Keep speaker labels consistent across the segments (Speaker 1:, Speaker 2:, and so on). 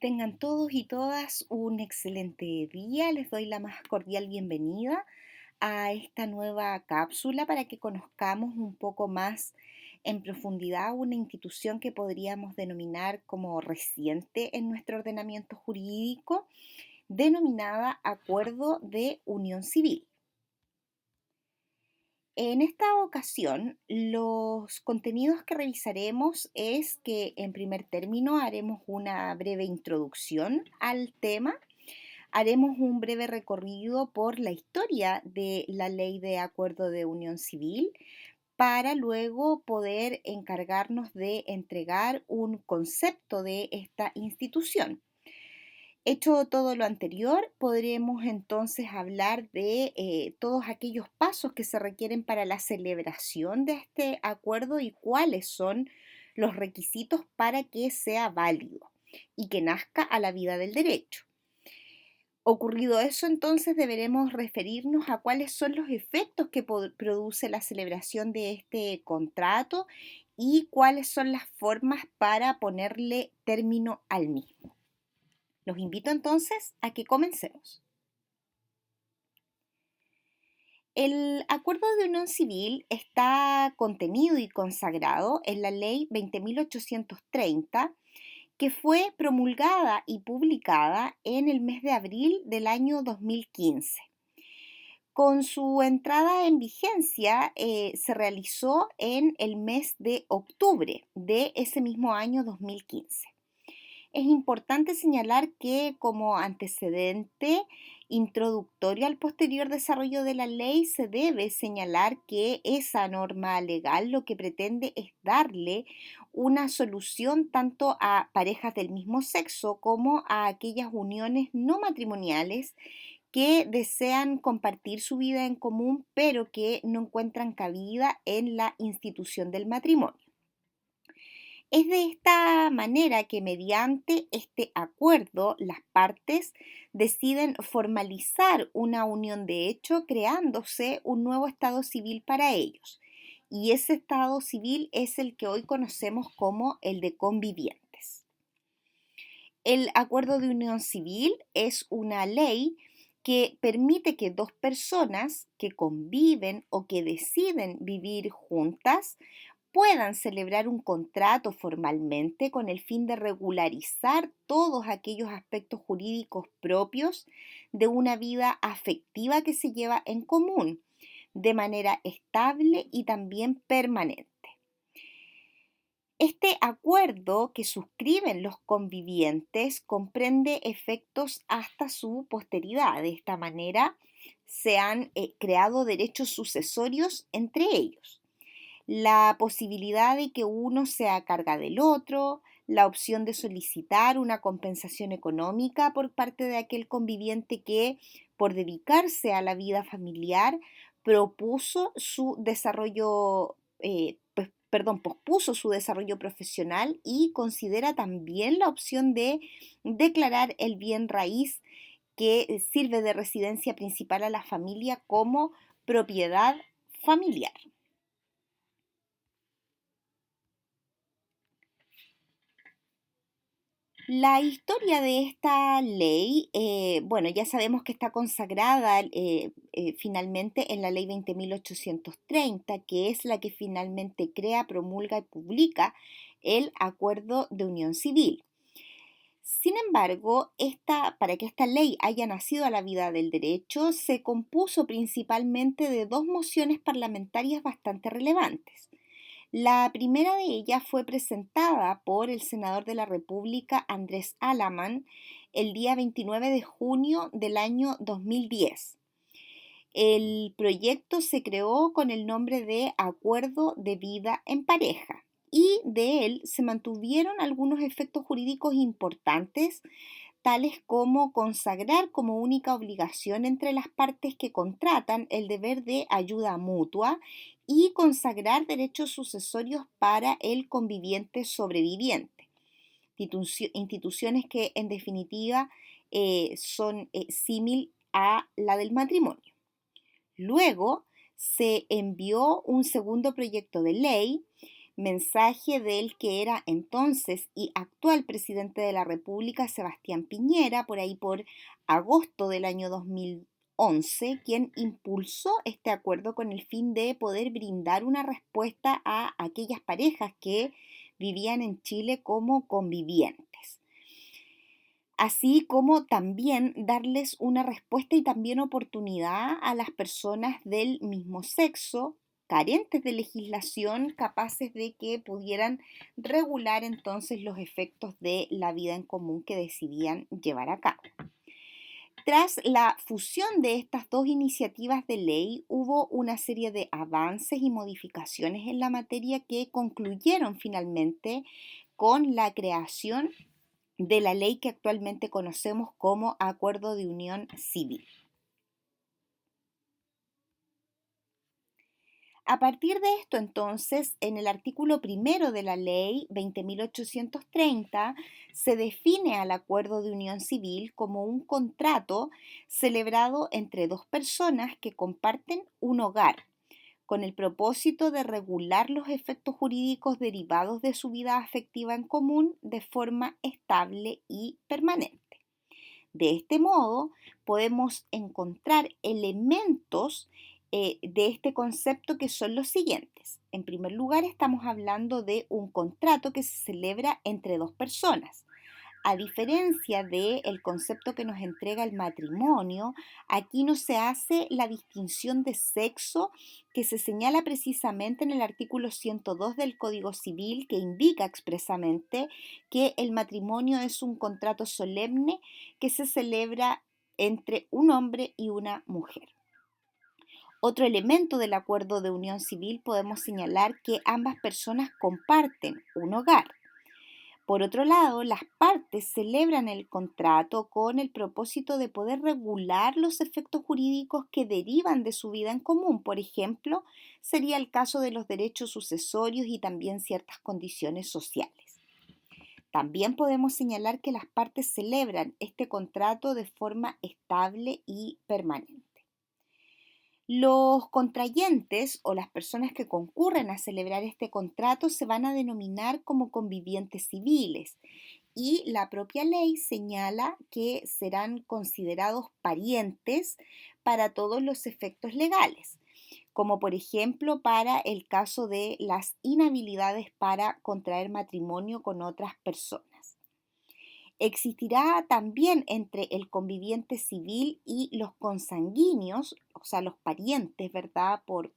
Speaker 1: Tengan todos y todas un excelente día. Les doy la más cordial bienvenida a esta nueva cápsula para que conozcamos un poco más en profundidad una institución que podríamos denominar como reciente en nuestro ordenamiento jurídico, denominada Acuerdo de Unión Civil. En esta ocasión, los contenidos que revisaremos es que en primer término haremos una breve introducción al tema, haremos un breve recorrido por la historia de la Ley de Acuerdo de Unión Civil para luego poder encargarnos de entregar un concepto de esta institución. Hecho todo lo anterior, podremos entonces hablar de todos aquellos pasos que se requieren para la celebración de este acuerdo y cuáles son los requisitos para que sea válido y que nazca a la vida del derecho. Ocurrido eso, entonces deberemos referirnos a cuáles son los efectos que produce la celebración de este contrato y cuáles son las formas para ponerle término al mismo. Los invito entonces a que comencemos. El acuerdo de unión civil está contenido y consagrado en la Ley 20.830, que fue promulgada y publicada en el mes de abril del año 2015. Con su entrada en vigencia se realizó en el mes de octubre de ese mismo año 2015. Es importante señalar que como antecedente introductorio al posterior desarrollo de la ley se debe señalar que esa norma legal lo que pretende es darle una solución tanto a parejas del mismo sexo como a aquellas uniones no matrimoniales que desean compartir su vida en común pero que no encuentran cabida en la institución del matrimonio. Es de esta manera que mediante este acuerdo las partes deciden formalizar una unión de hecho creándose un nuevo estado civil para ellos. Y ese estado civil es el que hoy conocemos como el de convivientes. El acuerdo de unión civil es una ley que permite que dos personas que conviven o que deciden vivir juntas puedan celebrar un contrato formalmente con el fin de regularizar todos aquellos aspectos jurídicos propios de una vida afectiva que se lleva en común de manera estable y también permanente. Este acuerdo que suscriben los convivientes comprende efectos hasta su posteridad. De esta manera se han creado derechos sucesorios entre ellos. La posibilidad de que uno sea a carga del otro, la opción de solicitar una compensación económica por parte de aquel conviviente que, por dedicarse a la vida familiar, pospuso su desarrollo profesional y considera también la opción de declarar el bien raíz que sirve de residencia principal a la familia como propiedad familiar. La historia de esta ley, bueno, ya sabemos que está consagrada finalmente en la ley 20.830, que es la que finalmente crea, promulga y publica el Acuerdo de Unión Civil. Sin embargo, para que esta ley haya nacido a la vida del derecho, se compuso principalmente de dos mociones parlamentarias bastante relevantes. La primera de ellas fue presentada por el senador de la República, Andrés Alaman, el día 29 de junio del año 2010. El proyecto se creó con el nombre de Acuerdo de Vida en Pareja y de él se mantuvieron algunos efectos jurídicos importantes, tales como consagrar como única obligación entre las partes que contratan el deber de ayuda mutua y consagrar derechos sucesorios para el conviviente sobreviviente. Instituciones que en definitiva son símil a la del matrimonio. Luego se envió un segundo proyecto de ley mensaje del que era entonces y actual presidente de la República, Sebastián Piñera, por ahí por agosto del año 2011, quien impulsó este acuerdo con el fin de poder brindar una respuesta a aquellas parejas que vivían en Chile como convivientes, así como también darles una respuesta y también oportunidad a las personas del mismo sexo carentes de legislación capaces de que pudieran regular entonces los efectos de la vida en común que decidían llevar a cabo. Tras la fusión de estas dos iniciativas de ley, hubo una serie de avances y modificaciones en la materia que concluyeron finalmente con la creación de la ley que actualmente conocemos como Acuerdo de Unión Civil. A partir de esto, entonces, en el artículo primero de la ley 20.830 se define al acuerdo de unión civil como un contrato celebrado entre dos personas que comparten un hogar, con el propósito de regular los efectos jurídicos derivados de su vida afectiva en común de forma estable y permanente. De este modo, podemos encontrar elementos de este concepto que son los siguientes. En primer lugar, estamos hablando de un contrato que se celebra entre dos personas. A diferencia del concepto que nos entrega el matrimonio, aquí no se hace la distinción de sexo que se señala precisamente en el artículo 102 del Código Civil, que indica expresamente que el matrimonio es un contrato solemne que se celebra entre un hombre y una mujer. Otro elemento del acuerdo de unión civil podemos señalar que ambas personas comparten un hogar. Por otro lado, las partes celebran el contrato con el propósito de poder regular los efectos jurídicos que derivan de su vida en común. Por ejemplo, sería el caso de los derechos sucesorios y también ciertas condiciones sociales. También podemos señalar que las partes celebran este contrato de forma estable y permanente. Los contrayentes o las personas que concurren a celebrar este contrato se van a denominar como convivientes civiles y la propia ley señala que serán considerados parientes para todos los efectos legales, como por ejemplo para el caso de las inhabilidades para contraer matrimonio con otras personas. Existirá también entre el conviviente civil y los consanguíneos, o sea, los parientes, ¿verdad? Por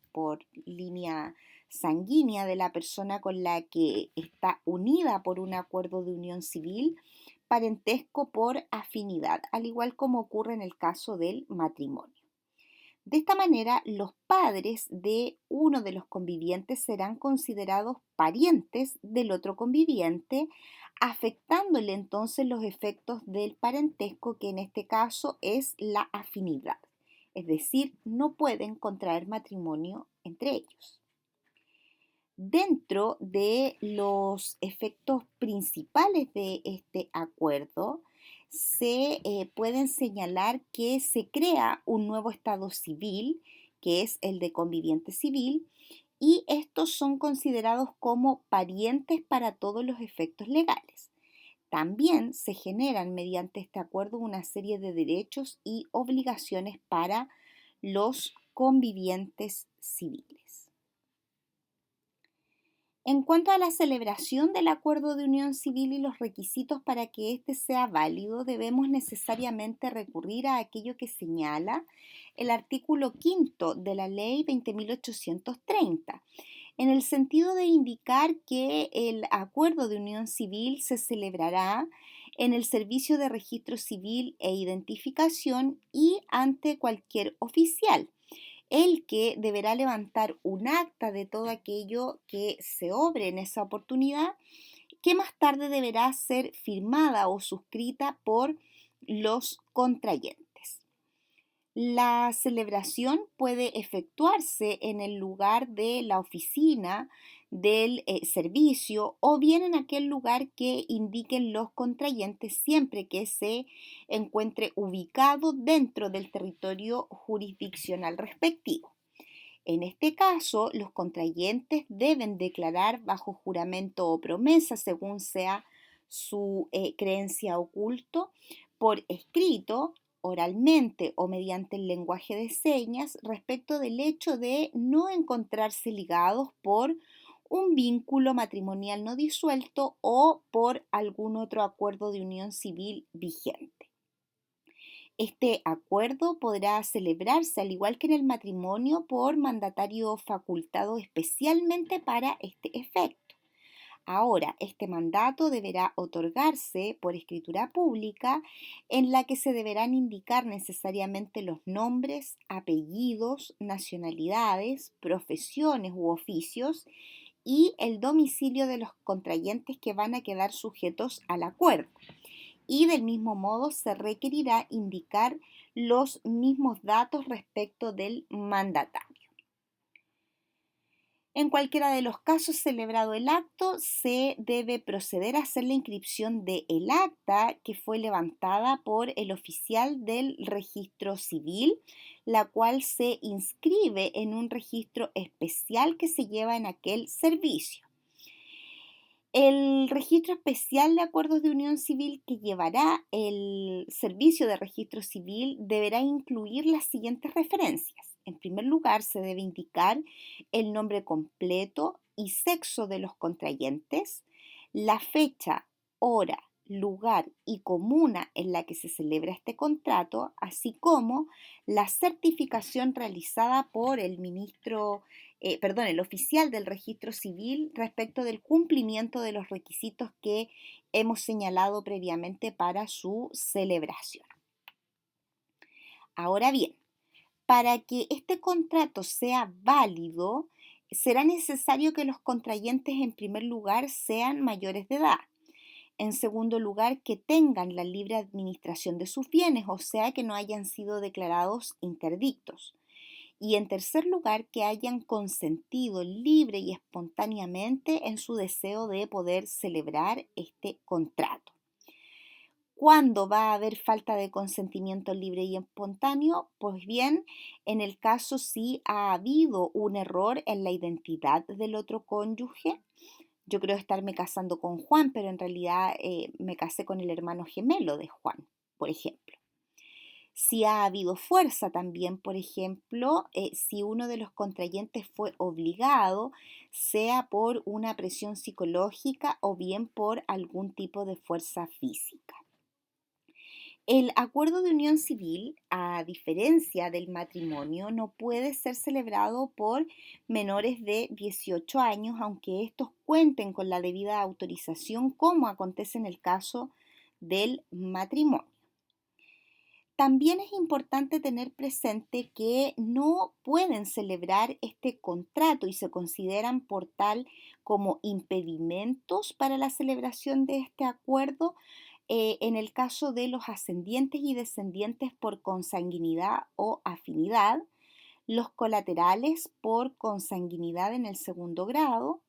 Speaker 1: línea sanguínea de la persona con la que está unida por un acuerdo de unión civil, parentesco por afinidad, al igual como ocurre en el caso del matrimonio. De esta manera, los padres de uno de los convivientes serán considerados parientes del otro conviviente, afectándole entonces los efectos del parentesco, que en este caso es la afinidad. Es decir, no pueden contraer matrimonio entre ellos. Dentro de los efectos principales de este acuerdo, se pueden señalar que se crea un nuevo estado civil, que es el de conviviente civil, y estos son considerados como parientes para todos los efectos legales. También se generan mediante este acuerdo una serie de derechos y obligaciones para los convivientes civiles. En cuanto a la celebración del acuerdo de unión civil y los requisitos para que éste sea válido, debemos necesariamente recurrir a aquello que señala el artículo quinto de la ley 20.830, en el sentido de indicar que el acuerdo de unión civil se celebrará en el Servicio de Registro Civil e Identificación y ante cualquier oficial, el que deberá levantar un acta de todo aquello que se obre en esa oportunidad, que más tarde deberá ser firmada o suscrita por los contrayentes. La celebración puede efectuarse en el lugar de la oficina del servicio o bien en aquel lugar que indiquen los contrayentes siempre que se encuentre ubicado dentro del territorio jurisdiccional respectivo. En este caso, los contrayentes deben declarar bajo juramento o promesa, según sea su creencia o culto, por escrito, oralmente o mediante el lenguaje de señas, respecto del hecho de no encontrarse ligados por un vínculo matrimonial no disuelto o por algún otro acuerdo de unión civil vigente. Este acuerdo podrá celebrarse, al igual que en el matrimonio, por mandatario facultado especialmente para este efecto. Ahora, este mandato deberá otorgarse por escritura pública en la que se deberán indicar necesariamente los nombres, apellidos, nacionalidades, profesiones u oficios y el domicilio de los contrayentes que van a quedar sujetos al acuerdo. Y del mismo modo se requerirá indicar los mismos datos respecto del mandatario. En cualquiera de los casos celebrado el acto, se debe proceder a hacer la inscripción del acta que fue levantada por el oficial del registro civil, la cual se inscribe en un registro especial que se lleva en aquel servicio. El registro especial de acuerdos de unión civil que llevará el servicio de registro civil deberá incluir las siguientes referencias. En primer lugar, se debe indicar el nombre completo y sexo de los contrayentes, la fecha, hora, lugar y comuna en la que se celebra este contrato, así como la certificación realizada por el oficial del registro civil respecto del cumplimiento de los requisitos que hemos señalado previamente para su celebración. Ahora bien, para que este contrato sea válido, será necesario que los contrayentes en primer lugar sean mayores de edad. En segundo lugar, que tengan la libre administración de sus bienes, o sea, que no hayan sido declarados interdictos. Y en tercer lugar, que hayan consentido libre y espontáneamente en su deseo de poder celebrar este contrato. ¿Cuándo va a haber falta de consentimiento libre y espontáneo? Pues bien, en el caso si ha habido un error en la identidad del otro cónyuge. Yo creo estarme casando con Juan, pero en realidad me casé con el hermano gemelo de Juan, por ejemplo. Si ha habido fuerza también, por ejemplo, si uno de los contrayentes fue obligado, sea por una presión psicológica o bien por algún tipo de fuerza física. El acuerdo de unión civil, a diferencia del matrimonio, no puede ser celebrado por menores de 18 años, aunque estos cuenten con la debida autorización, como acontece en el caso del matrimonio. También es importante tener presente que no pueden celebrar este contrato y se consideran por tal como impedimentos para la celebración de este acuerdo en el caso de los ascendientes y descendientes por consanguinidad o afinidad, los colaterales por consanguinidad en el segundo grado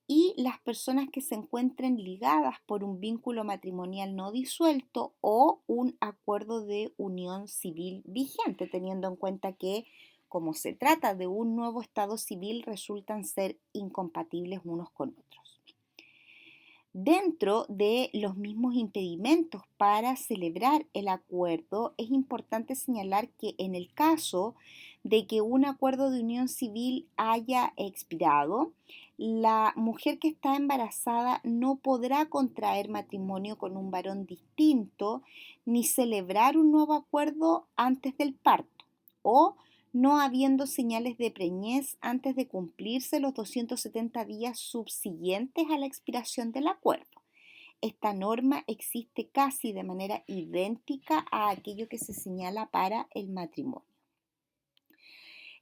Speaker 1: y las personas que se encuentren ligadas por un vínculo matrimonial no disuelto o un acuerdo de unión civil vigente, teniendo en cuenta que, como se trata de un nuevo estado civil, resultan ser incompatibles unos con otros. Dentro de los mismos impedimentos para celebrar el acuerdo, es importante señalar que en el caso de que un acuerdo de unión civil haya expirado, la mujer que está embarazada no podrá contraer matrimonio con un varón distinto ni celebrar un nuevo acuerdo antes del parto o no habiendo señales de preñez antes de cumplirse los 270 días subsiguientes a la expiración del acuerdo. Esta norma existe casi de manera idéntica a aquello que se señala para el matrimonio.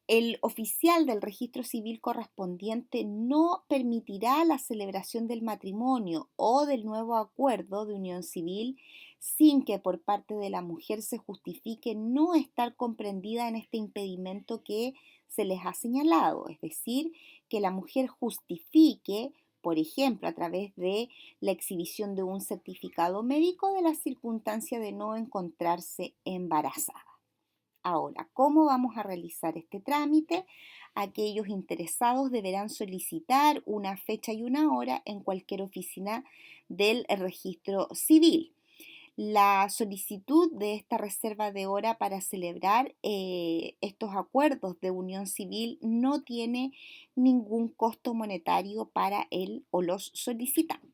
Speaker 1: El oficial del registro civil correspondiente no permitirá la celebración del matrimonio o del nuevo acuerdo de unión civil sin que por parte de la mujer se justifique no estar comprendida en este impedimento que se les ha señalado, es decir, que la mujer justifique, por ejemplo, a través de la exhibición de un certificado médico de la circunstancia de no encontrarse embarazada. Ahora, ¿cómo vamos a realizar este trámite? Aquellos interesados deberán solicitar una fecha y una hora en cualquier oficina del registro civil. La solicitud de esta reserva de hora para celebrar estos acuerdos de unión civil no tiene ningún costo monetario para él o los solicitantes.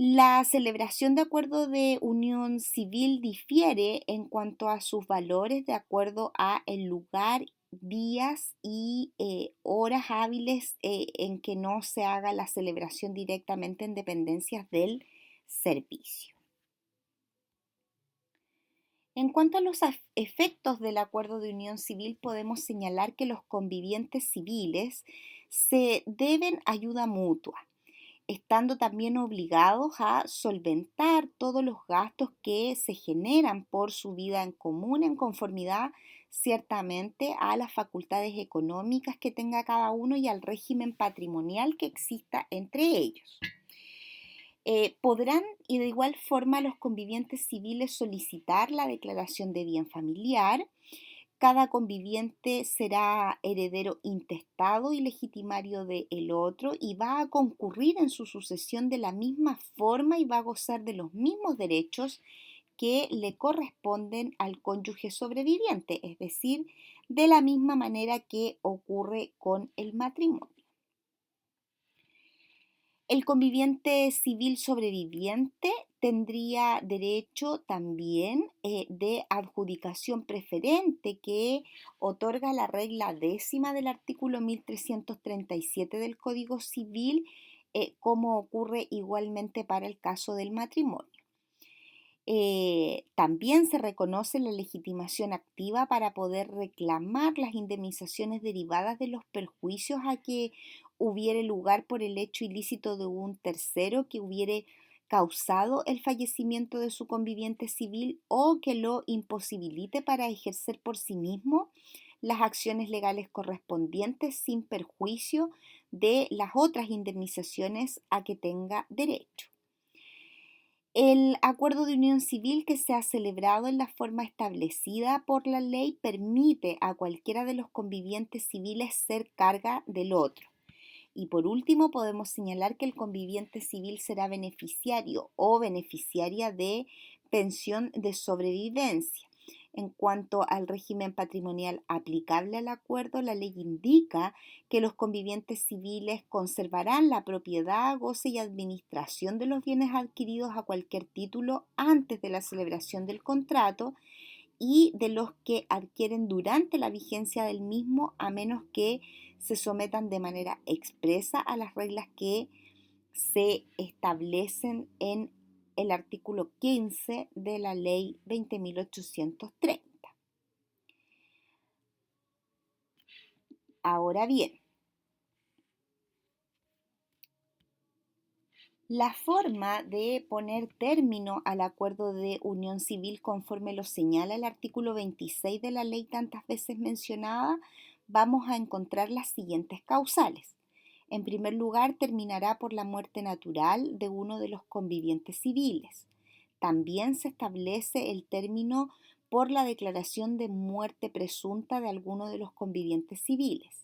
Speaker 1: La celebración de acuerdo de unión civil difiere en cuanto a sus valores de acuerdo a el lugar, días y horas hábiles en que no se haga la celebración directamente en dependencias del servicio. En cuanto a los efectos del acuerdo de unión civil, podemos señalar que los convivientes civiles se deben ayuda mutua, estando también obligados a solventar todos los gastos que se generan por su vida en común en conformidad ciertamente a las facultades económicas que tenga cada uno y al régimen patrimonial que exista entre ellos. Podrán y de igual forma los convivientes civiles solicitar la declaración de bien familiar. Cada conviviente será heredero intestado y legitimario del otro y va a concurrir en su sucesión de la misma forma y va a gozar de los mismos derechos que le corresponden al cónyuge sobreviviente, es decir, de la misma manera que ocurre con el matrimonio. El conviviente civil sobreviviente tendría derecho también de adjudicación preferente que otorga la regla 10ª del artículo 1337 del Código Civil, como ocurre igualmente para el caso del matrimonio. También se reconoce la legitimación activa para poder reclamar las indemnizaciones derivadas de los perjuicios a que hubiere lugar por el hecho ilícito de un tercero que hubiere causado el fallecimiento de su conviviente civil o que lo imposibilite para ejercer por sí mismo las acciones legales correspondientes sin perjuicio de las otras indemnizaciones a que tenga derecho. El acuerdo de unión civil que se ha celebrado en la forma establecida por la ley permite a cualquiera de los convivientes civiles ser carga del otro. Y por último, podemos señalar que el conviviente civil será beneficiario o beneficiaria de pensión de sobrevivencia. En cuanto al régimen patrimonial aplicable al acuerdo, la ley indica que los convivientes civiles conservarán la propiedad, goce y administración de los bienes adquiridos a cualquier título antes de la celebración del contrato y de los que adquieren durante la vigencia del mismo, a menos que se sometan de manera expresa a las reglas que se establecen en el artículo 15 de la ley 20.830. Ahora bien, la forma de poner término al acuerdo de unión civil conforme lo señala el artículo 26 de la ley tantas veces mencionada, vamos a encontrar las siguientes causales. En primer lugar, terminará por la muerte natural de uno de los convivientes civiles. También se establece el término por la declaración de muerte presunta de alguno de los convivientes civiles.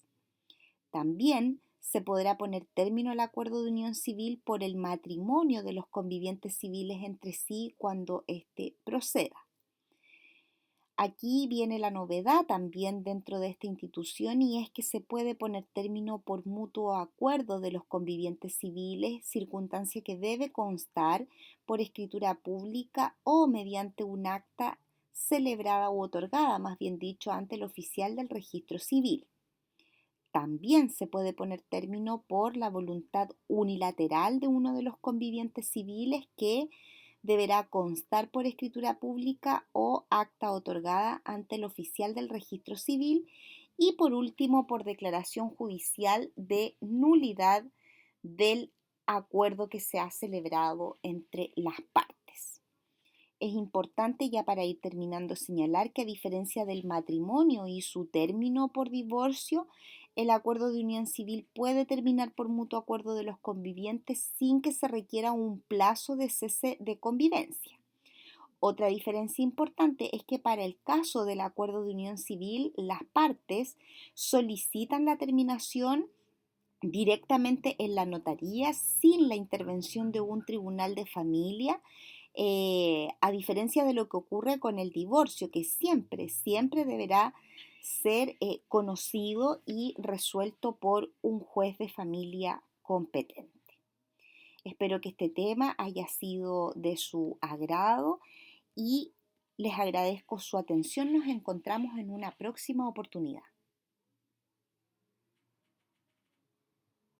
Speaker 1: También se podrá poner término al acuerdo de unión civil por el matrimonio de los convivientes civiles entre sí cuando éste proceda. Aquí viene la novedad también dentro de esta institución y es que se puede poner término por mutuo acuerdo de los convivientes civiles, circunstancia que debe constar por escritura pública o mediante un acta celebrada u otorgada, más bien dicho, ante el oficial del registro civil. También se puede poner término por la voluntad unilateral de uno de los convivientes civiles que deberá constar por escritura pública o acta otorgada ante el oficial del registro civil y por último por declaración judicial de nulidad del acuerdo que se ha celebrado entre las partes. Es importante ya para ir terminando señalar que a diferencia del matrimonio y su término por divorcio, el acuerdo de unión civil puede terminar por mutuo acuerdo de los convivientes sin que se requiera un plazo de cese de convivencia. Otra diferencia importante es que para el caso del acuerdo de unión civil, las partes solicitan la terminación directamente en la notaría sin la intervención de un tribunal de familia, a diferencia de lo que ocurre con el divorcio, que siempre deberá ser conocido y resuelto por un juez de familia competente. Espero que este tema haya sido de su agrado y les agradezco su atención. Nos encontramos en una próxima oportunidad.